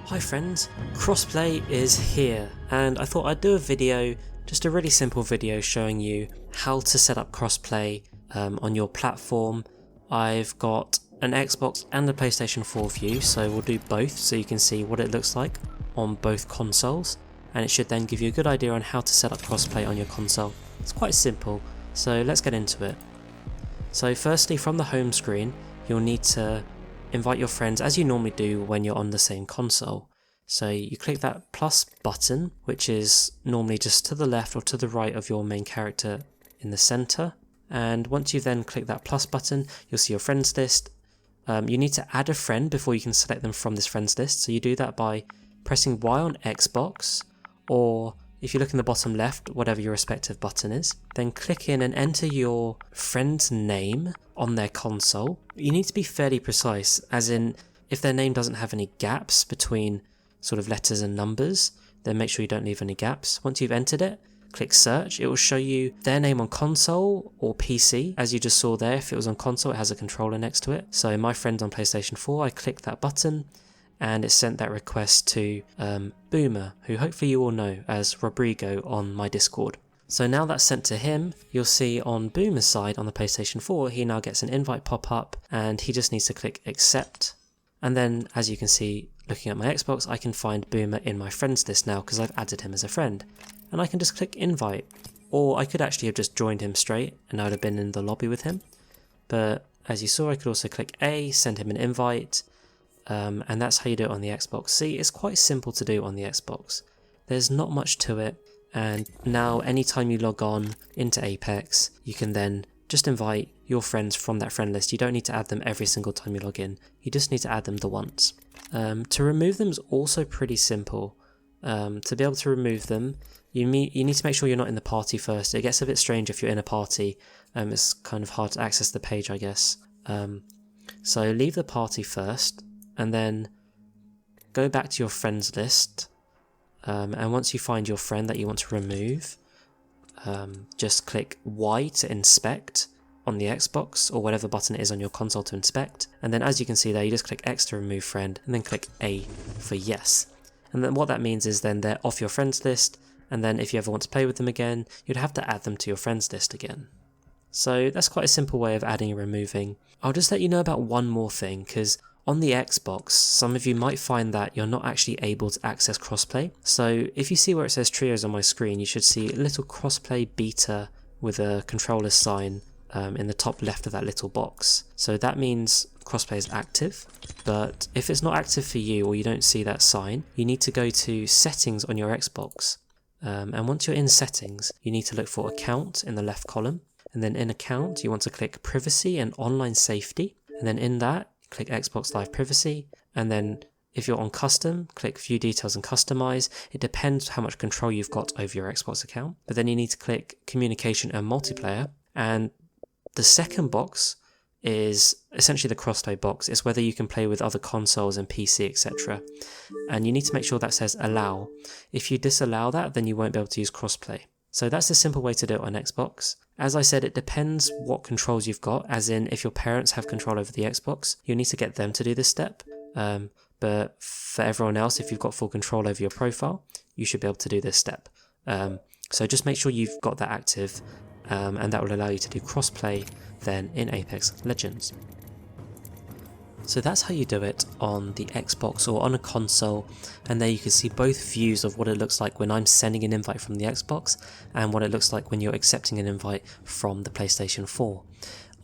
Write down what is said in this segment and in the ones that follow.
Hi friends, Crossplay is here, and I thought I'd do a video, just a really simple video showing you how to set up Crossplay on your platform. I've got an Xbox and a PlayStation 4 view, so we'll do both so you can see what it looks like on both consoles, and it should then give you a good idea on how to set up Crossplay on your console. It's quite simple, so let's get into it. So firstly, from the home screen, you'll need to invite your friends as you normally do when you're on the same console. So you click that plus button, which is normally just to the left or to the right of your main character in the center. And once you then click that plus button, you'll see your friends list. You need to add a friend before you can select them from this friends list. So you do that by pressing Y on Xbox, or if you look in the bottom left, whatever your respective button is, then click in and enter your friend's name on their console. You need to be fairly precise, as in if their name doesn't have any gaps between sort of letters and numbers, then make sure you don't leave any gaps. Once you've entered it, click search. It will show you their name on console or PC. As you just saw there, if it was on console, it has a controller next to it. So my friend on PlayStation 4, I clicked that button, and it sent that request to Boomer, who hopefully you all know as Rodrigo on my Discord. So now that's sent to him, you'll see on Boomer's side on the PlayStation 4, he now gets an invite pop up, and he just needs to click accept. And then, as you can see, looking at my Xbox, I can find Boomer in my friends list now because I've added him as a friend. And I can just click invite, or I could actually have just joined him straight and I would have been in the lobby with him. But as you saw, I could also click A, send him an invite, and that's how you do it on the Xbox. See, it's quite simple to do on the Xbox. There's not much to it, and now anytime you log on into Apex, you can then just invite your friends from that friend list. You don't need to add them every single time you log in, you just need to add them the once. To remove them is also pretty simple. To be able to remove them, you need to make sure you're not in the party first. It gets a bit strange if you're in a party, it's kind of hard to access the page, I guess. So leave the party first, and then go back to your friends list, and once you find your friend that you want to remove, just click Y to inspect on the Xbox, or whatever button it is on your console to inspect, and then as you can see there, you just click X to remove friend, and then click A for yes. And then what that means is then they're off your friends list, and then if you ever want to play with them again, you'd have to add them to your friends list again. So that's quite a simple way of adding and removing. I'll just let you know about one more thing, because on the Xbox, some of you might find that you're not actually able to access crossplay. So if you see where it says trios on my screen, you should see a little crossplay beta with a controller sign in the top left of that little box. So that means crossplay is active, but if it's not active for you or you don't see that sign, you need to go to settings on your Xbox. And once you're in settings, you need to look for account in the left column, and then in account you want to click privacy and online safety, and then in that click Xbox Live Privacy, and then if you're on custom, click view details and customize. It depends how much control you've got over your Xbox account, but then you need to click communication and multiplayer, and the second box is essentially the crossplay box. It's whether you can play with other consoles and PC, etc. And you need to make sure that says allow. If you disallow that, then you won't be able to use crossplay. So that's a simple way to do it on Xbox. As I said, it depends what controls you've got, as in if your parents have control over the Xbox, you need to get them to do this step. But for everyone else, if you've got full control over your profile, you should be able to do this step. So just make sure you've got that active, and that will allow you to do crossplay then in Apex Legends. So that's how you do it on the Xbox or on a console, and there you can see both views of what it looks like when I'm sending an invite from the Xbox and what it looks like when you're accepting an invite from the PlayStation 4.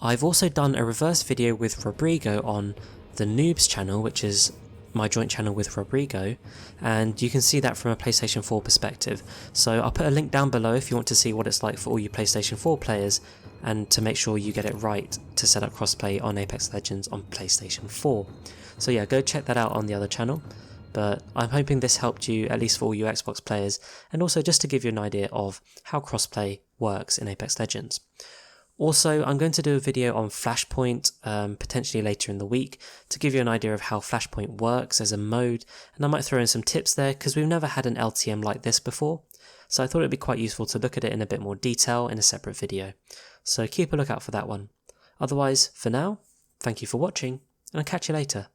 I've also done a reverse video with Rodrigo on the Noobs channel, which is my joint channel with Rodrigo, and you can see that from a PlayStation 4 perspective. So I'll put a link down below if you want to see what it's like for all you PlayStation 4 players, and to make sure you get it right to set up crossplay on Apex Legends on PlayStation 4. So yeah, go check that out on the other channel, but I'm hoping this helped you, at least for all you Xbox players, and also just to give you an idea of how crossplay works in Apex Legends. Also, I'm going to do a video on Flashpoint potentially later in the week to give you an idea of how Flashpoint works as a mode, and I might throw in some tips there because we've never had an LTM like this before, so I thought it'd be quite useful to look at it in a bit more detail in a separate video. So keep a lookout for that one. Otherwise, for now, thank you for watching, and I'll catch you later.